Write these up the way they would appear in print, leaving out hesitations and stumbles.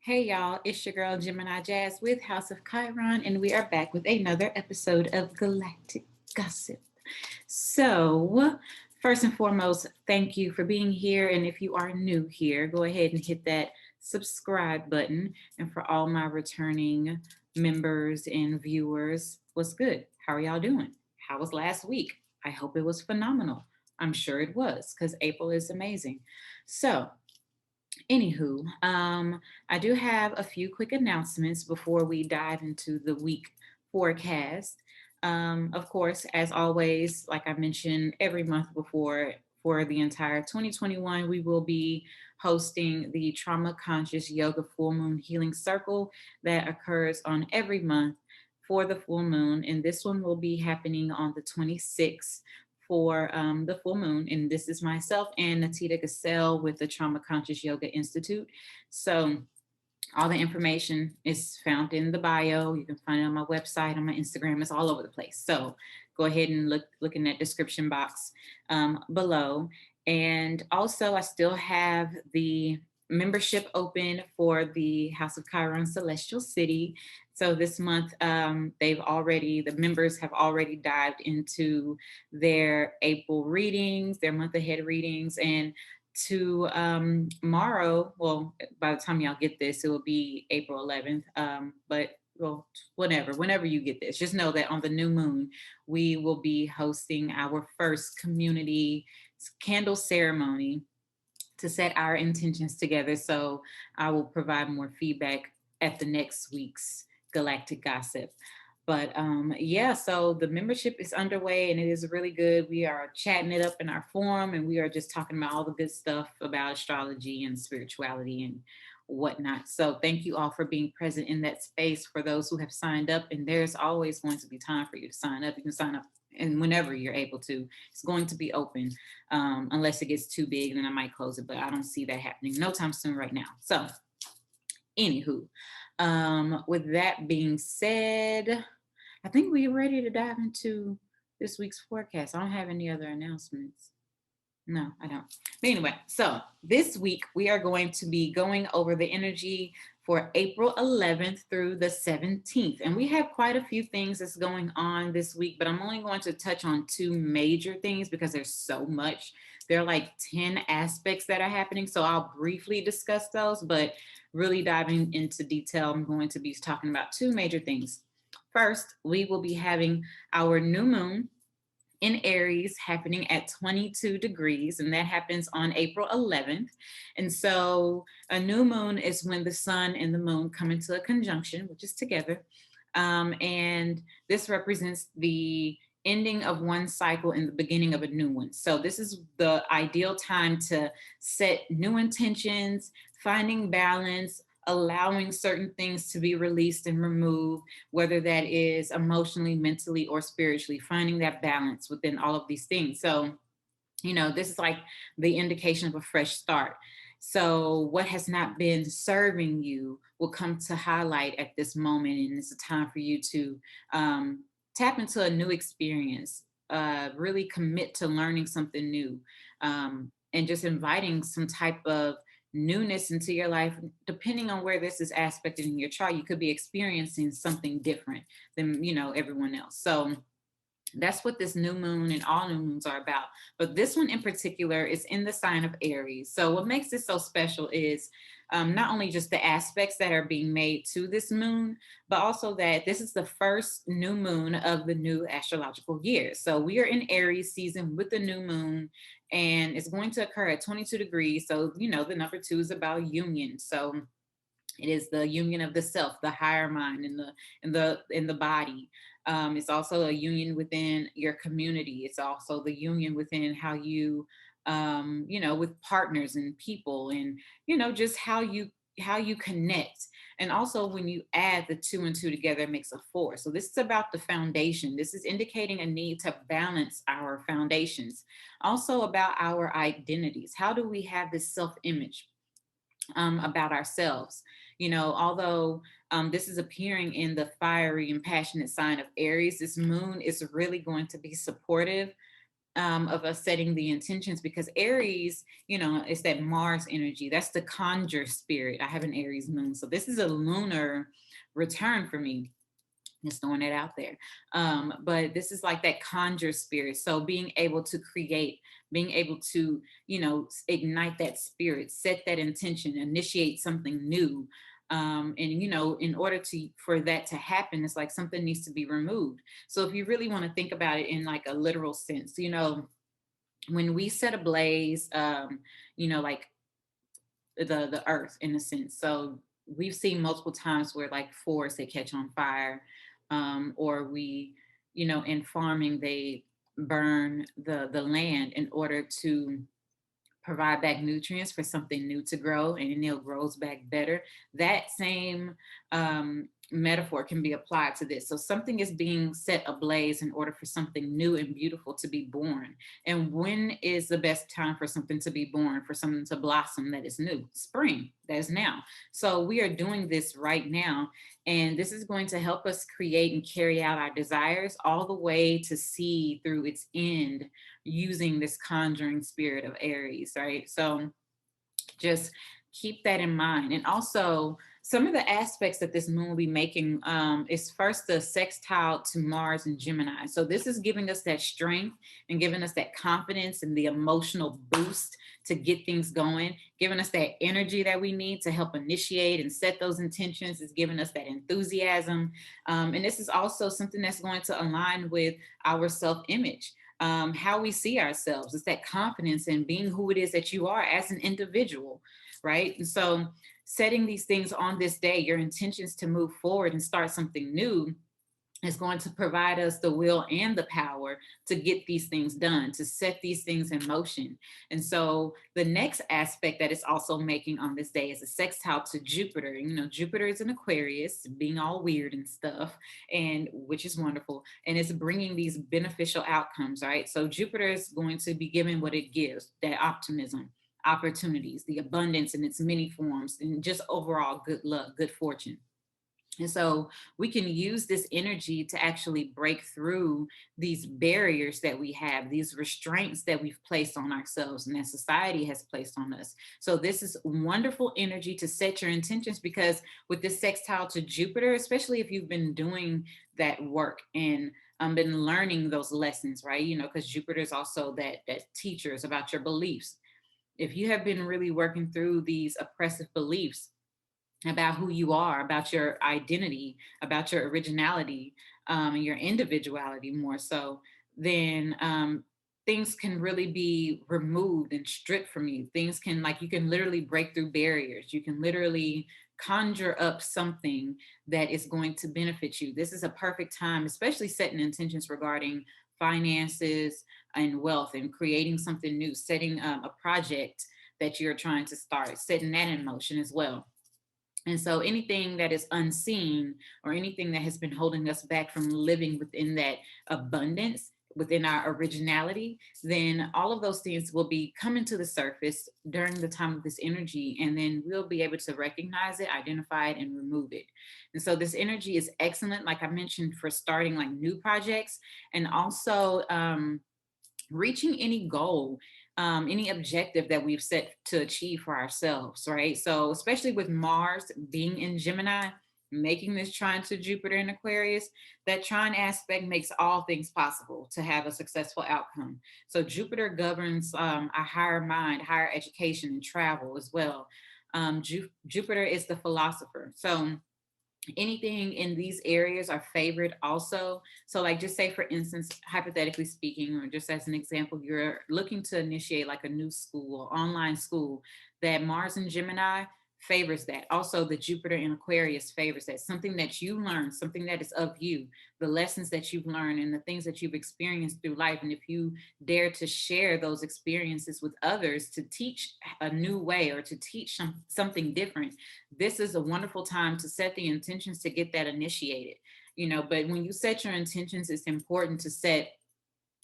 Hey y'all, it's your girl Gemini Jazz with House of Chiron, and we are back with another episode of Galactic Gossip. So, first and foremost, thank you for being here. And if you are new here, go ahead and hit that subscribe button. And for all my returning members and viewers, what's good? How are y'all doing? How was last week? I hope it was phenomenal. I'm sure it was because April is amazing. So, Anywho, I do have a few quick announcements before we dive into the week forecast. Of course, as always, like I mentioned every month before, for the entire 2021, we will be hosting the Trauma Conscious Yoga Full Moon Healing Circle that occurs on every month for the full moon. And this one will be happening on the 26th for the full moon. And this is myself and Natita Gassel with the Trauma Conscious Yoga Institute. So all the information is found in the bio. You can find it on my website, on my Instagram. It's all over the place. So go ahead and look in that description box below. And also, I still have the membership open for the House of Chiron Celestial City. So this month, the members have already dived into their April readings, their month ahead readings, and to tomorrow, well, by the time y'all get this, it will be April 11th. But well, whenever you get this, just know that on the new moon, we will be hosting our first community candle ceremony to set our intentions together. So I will provide more feedback at the next week's Galactic Gossip. But yeah, so the membership is underway and it is really good. We are chatting it up in our forum and we are just talking about all the good stuff about astrology and spirituality and whatnot. So thank you all for being present in that space. For those who have signed up, and there's always going to be time for you to sign up. You can sign up and whenever you're able to, it's going to be open unless it gets too big, then I might close it. But I don't see that happening no time soon right now. So anywho, with that being said, I think we're ready to dive into this week's forecast. I don't have any other announcements. No, I don't. But anyway, so this week we are going to be going over the energy for April 11th through the 17th. And we have quite a few things that's going on this week, but I'm only going to touch on two major things because there's so much. There are like 10 aspects that are happening. So I'll briefly discuss those, but really diving into detail, I'm going to be talking about two major things. First, we will be having our new moon in Aries happening at 22 degrees, and that happens on April 11th. And so a new moon is when the sun and the moon come into a conjunction, which is together. And this represents the ending of one cycle and the beginning of a new one. So this is the ideal time to set new intentions, finding balance, allowing certain things to be released and removed, whether that is emotionally, mentally, or spiritually, finding that balance within all of these things. So, this is like the indication of a fresh start. So, what has not been serving you will come to highlight at this moment, and it's a time for you to tap into a new experience, really commit to learning something new, and just inviting some type of newness into your life. Depending on where this is aspected in your chart, you could be experiencing something different than everyone else. So that's what this new moon and all new moons are about. But this one in particular is in the sign of Aries. So what makes this so special is not only just the aspects that are being made to this moon, but also that this is the first new moon of the new astrological year. So we are in Aries season with the new moon, and it's going to occur at 22 degrees. So, the number two is about union. So it is the union of the self, the higher mind, in the body. It's also a union within your community. It's also the union within how you, with partners and people, and just how you connect. And also, when you add the two and two together, it makes a four. So this is about the foundation. This is indicating a need to balance our foundations. Also about our identities. How do we have this self-image? About ourselves. Although this is appearing in the fiery and passionate sign of Aries, this moon is really going to be supportive of us setting the intentions, because Aries, it's that Mars energy. That's the conjure spirit. I have an Aries moon. So this is a lunar return for me. Just throwing it out there. But this is like that conjure spirit. So being able to create, being able to, ignite that spirit, set that intention, initiate something new. And in order for that to happen, it's like something needs to be removed. So if you really want to think about it in like a literal sense, when we set ablaze, like the earth in a sense. So we've seen multiple times where like forests they catch on fire, or we, in farming they burn the land in order to provide back nutrients for something new to grow, and then it grows back better. That same metaphor can be applied to this. So something is being set ablaze in order for something new and beautiful to be born. And when is the best time for something to be born, for something to blossom that is new? Spring, that is now. So we are doing this right now. And this is going to help us create and carry out our desires all the way to see through its end, using this conjuring spirit of Aries, right? So just keep that in mind. And also, some of the aspects that this moon will be making is first the sextile to Mars and Gemini. So this is giving us that strength and giving us that confidence and the emotional boost to get things going, giving us that energy that we need to help initiate and set those intentions. It's giving us that enthusiasm. And this is also something that's going to align with our self-image. How we see ourselves. It's that confidence in being who it is that you are as an individual, right? And so setting these things on this day, your intentions to move forward and start something new, is going to provide us the will and the power to get these things done, to set these things in motion. And so the next aspect that it's also making on this day is a sextile to Jupiter. Jupiter is in Aquarius, being all weird and stuff, and which is wonderful. And it's bringing these beneficial outcomes, right? So Jupiter is going to be giving what it gives, that optimism, opportunities, the abundance in its many forms, and just overall good luck, good fortune. And so we can use this energy to actually break through these barriers that we have, these restraints that we've placed on ourselves and that society has placed on us. So this is wonderful energy to set your intentions, because with this sextile to Jupiter, especially if you've been doing that work and been learning those lessons, right? Because Jupiter is also that teacher, is about your beliefs. If you have been really working through these oppressive beliefs about who you are, about your identity, about your originality, and your individuality more so, then things can really be removed and stripped from you. Things can, like, you can literally break through barriers. You can literally conjure up something that is going to benefit you. This is a perfect time, especially setting intentions regarding finances and wealth, and creating something new, setting a project that you're trying to start, setting that in motion as well. And so anything that is unseen, or anything that has been holding us back from living within that abundance, within our originality, then all of those things will be coming to the surface during the time of this energy. And then we'll be able to recognize it, identify it, and remove it. And so this energy is excellent, like I mentioned, for starting like new projects, and also reaching any goal, any objective that we've set to achieve for ourselves, right? So especially with Mars being in Gemini, making this trine to Jupiter in Aquarius, that trine aspect makes all things possible to have a successful outcome. So Jupiter governs our higher mind, higher education, and travel as well. Jupiter is the philosopher. So anything in these areas are favored also. So like, just say for instance, hypothetically speaking, or just as an example, you're looking to initiate like a new school or online school, that Mars and Gemini favors that. Also the Jupiter in Aquarius favors that. Something that you learn, something that is of you, the lessons that you've learned and the things that you've experienced through life. And if you dare to share those experiences with others, to teach a new way or to teach something different, this is a wonderful time to set the intentions to get that initiated. But when you set your intentions, it's important to set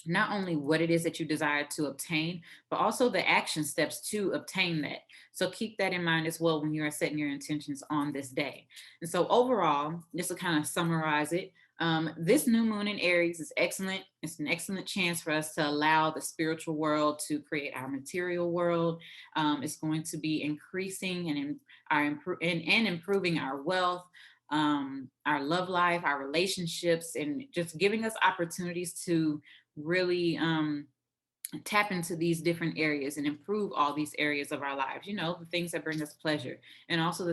not only what it is that you desire to obtain, but also the action steps to obtain that. So keep that in mind as well when you are setting your intentions on this day. And so overall, just to kind of summarize it, This new moon in Aries is excellent. It's an excellent chance for us to allow the spiritual world to create our material world. It's going to be increasing and improving our wealth, our love life, our relationships, and just giving us opportunities to really tap into these different areas and improve all these areas of our lives, the things that bring us pleasure, and also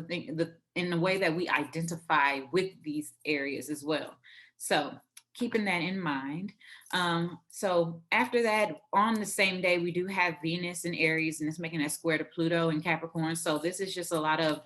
in the way that we identify with these areas as well. So keeping that in mind. So after that, on the same day, we do have Venus in Aries, and it's making that square to Pluto in Capricorn. So this is just a lot of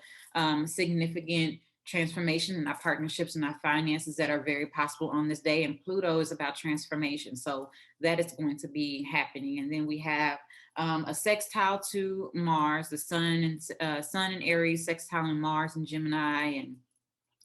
significant transformation in our partnerships and our finances that are very possible on this day. And Pluto is about transformation. So that is going to be happening. And then we have a sextile to Mars, the sun in Aries, sextile in Mars and Gemini.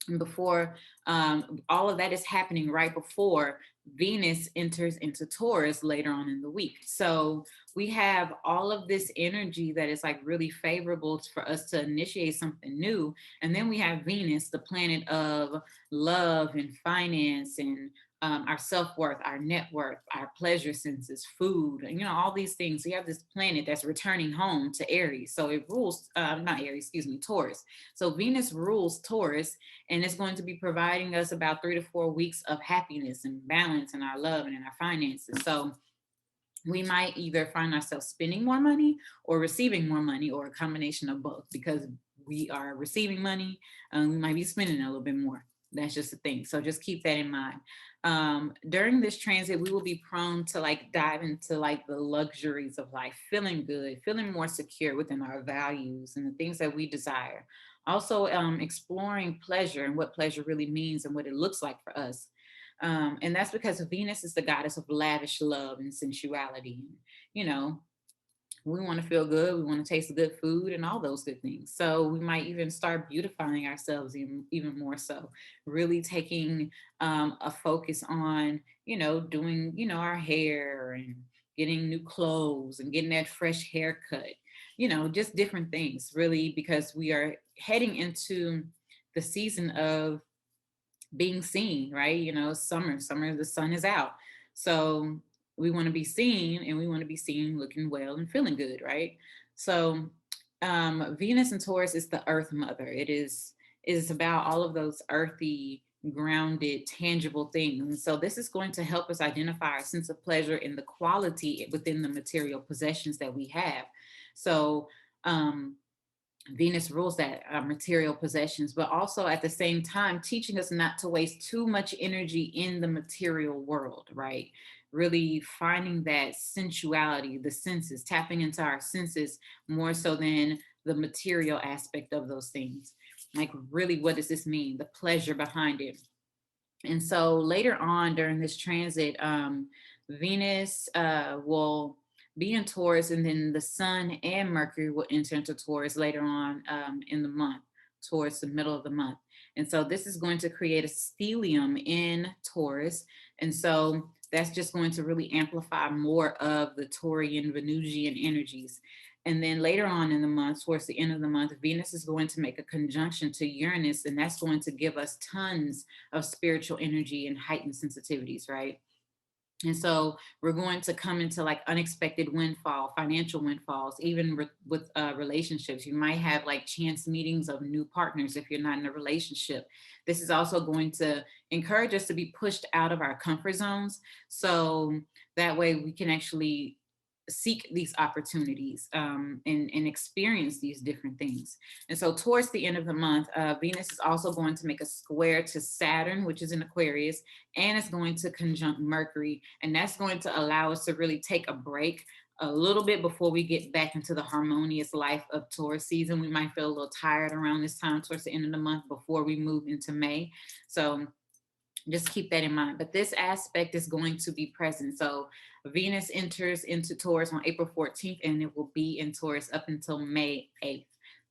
And before all of that is happening right before Venus enters into Taurus later on in the week. So we have all of this energy that is like really favorable for us to initiate something new. And then we have Venus, the planet of love and finance and our self-worth, our net worth, our pleasure senses, food, and all these things. So you have this planet that's returning home to Aries. So it rules, not Aries, excuse me, Taurus. So Venus rules Taurus, and it's going to be providing us about 3 to 4 weeks of happiness and balance in our love and in our finances. So we might either find ourselves spending more money or receiving more money, or a combination of both, because we are receiving money, we might be spending a little bit more. That's just a thing. So just keep that in mind. During this transit, we will be prone to like dive into like the luxuries of life, feeling good, feeling more secure within our values and the things that we desire. Also, exploring pleasure and what pleasure really means and what it looks like for us. And that's because Venus is the goddess of lavish love and sensuality. You know, we want to feel good, we want to taste good food and all those good things. So we might even start beautifying ourselves even more so, really taking a focus on, doing, our hair and getting new clothes and getting that fresh haircut, just different things, really, because we are heading into the season of being seen, right? Summer, the sun is out. So we want to be seen, and we want to be seen looking well and feeling good, right? So Venus and Taurus is the earth mother. It is about all of those earthy, grounded, tangible things. And so this is going to help us identify our sense of pleasure in the quality within the material possessions that we have. So Venus rules that material possessions, but also at the same time teaching us not to waste too much energy in the material world, right? Really finding that sensuality, the senses, tapping into our senses more so than the material aspect of those things. Like, really, what does this mean? The pleasure behind it. And so later on during this transit, Venus will be in Taurus, and then the Sun and Mercury will enter into Taurus later on in the month, towards the middle of the month. And so this is going to create a stellium in Taurus. And so that's just going to really amplify more of the Taurian, Venusian energies. And then later on in the month, towards the end of the month, Venus is going to make a conjunction to Uranus, and that's going to give us tons of spiritual energy and heightened sensitivities, right? And so we're going to come into like unexpected financial windfalls, even with relationships. You might have like chance meetings of new partners if you're not in a relationship. This is also going to encourage us to be pushed out of our comfort zones. So that way we can actually seek these opportunities and experience these different things. And so towards the end of the month, Venus is also going to make a square to Saturn, which is in Aquarius, and it's going to conjunct Mercury. And that's going to allow us to really take a break a little bit before we get back into the harmonious life of Taurus season. We might feel a little tired around this time towards the end of the month before we move into May. So just keep that in mind. But this aspect is going to be present. So Venus enters into Taurus on April 14th, and it will be in Taurus up until May 8th.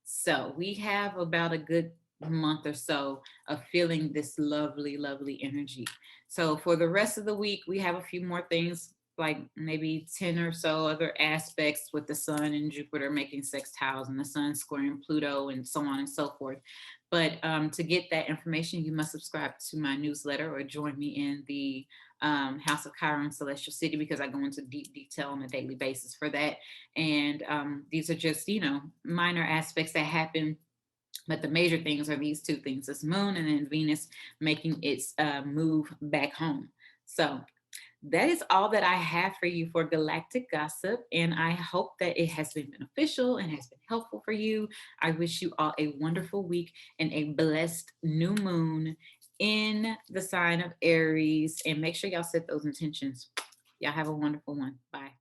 So we have about a good month or so of feeling this lovely, lovely energy. So for the rest of the week, we have a few more things like maybe 10 or so other aspects with the sun and Jupiter making sextiles and the sun squaring Pluto and so on and so forth. But to get that information, you must subscribe to my newsletter or join me in the House of Chiron Celestial City, because I go into deep detail on a daily basis for that. And these are just, minor aspects that happen. But the major things are these two things: this moon and then Venus making its move back home. So that is all that I have for you for Galactic Gossip. And I hope that it has been beneficial and has been helpful for you. I wish you all a wonderful week and a blessed new moon in the sign of Aries. And make sure y'all set those intentions. Y'all have a wonderful one. Bye.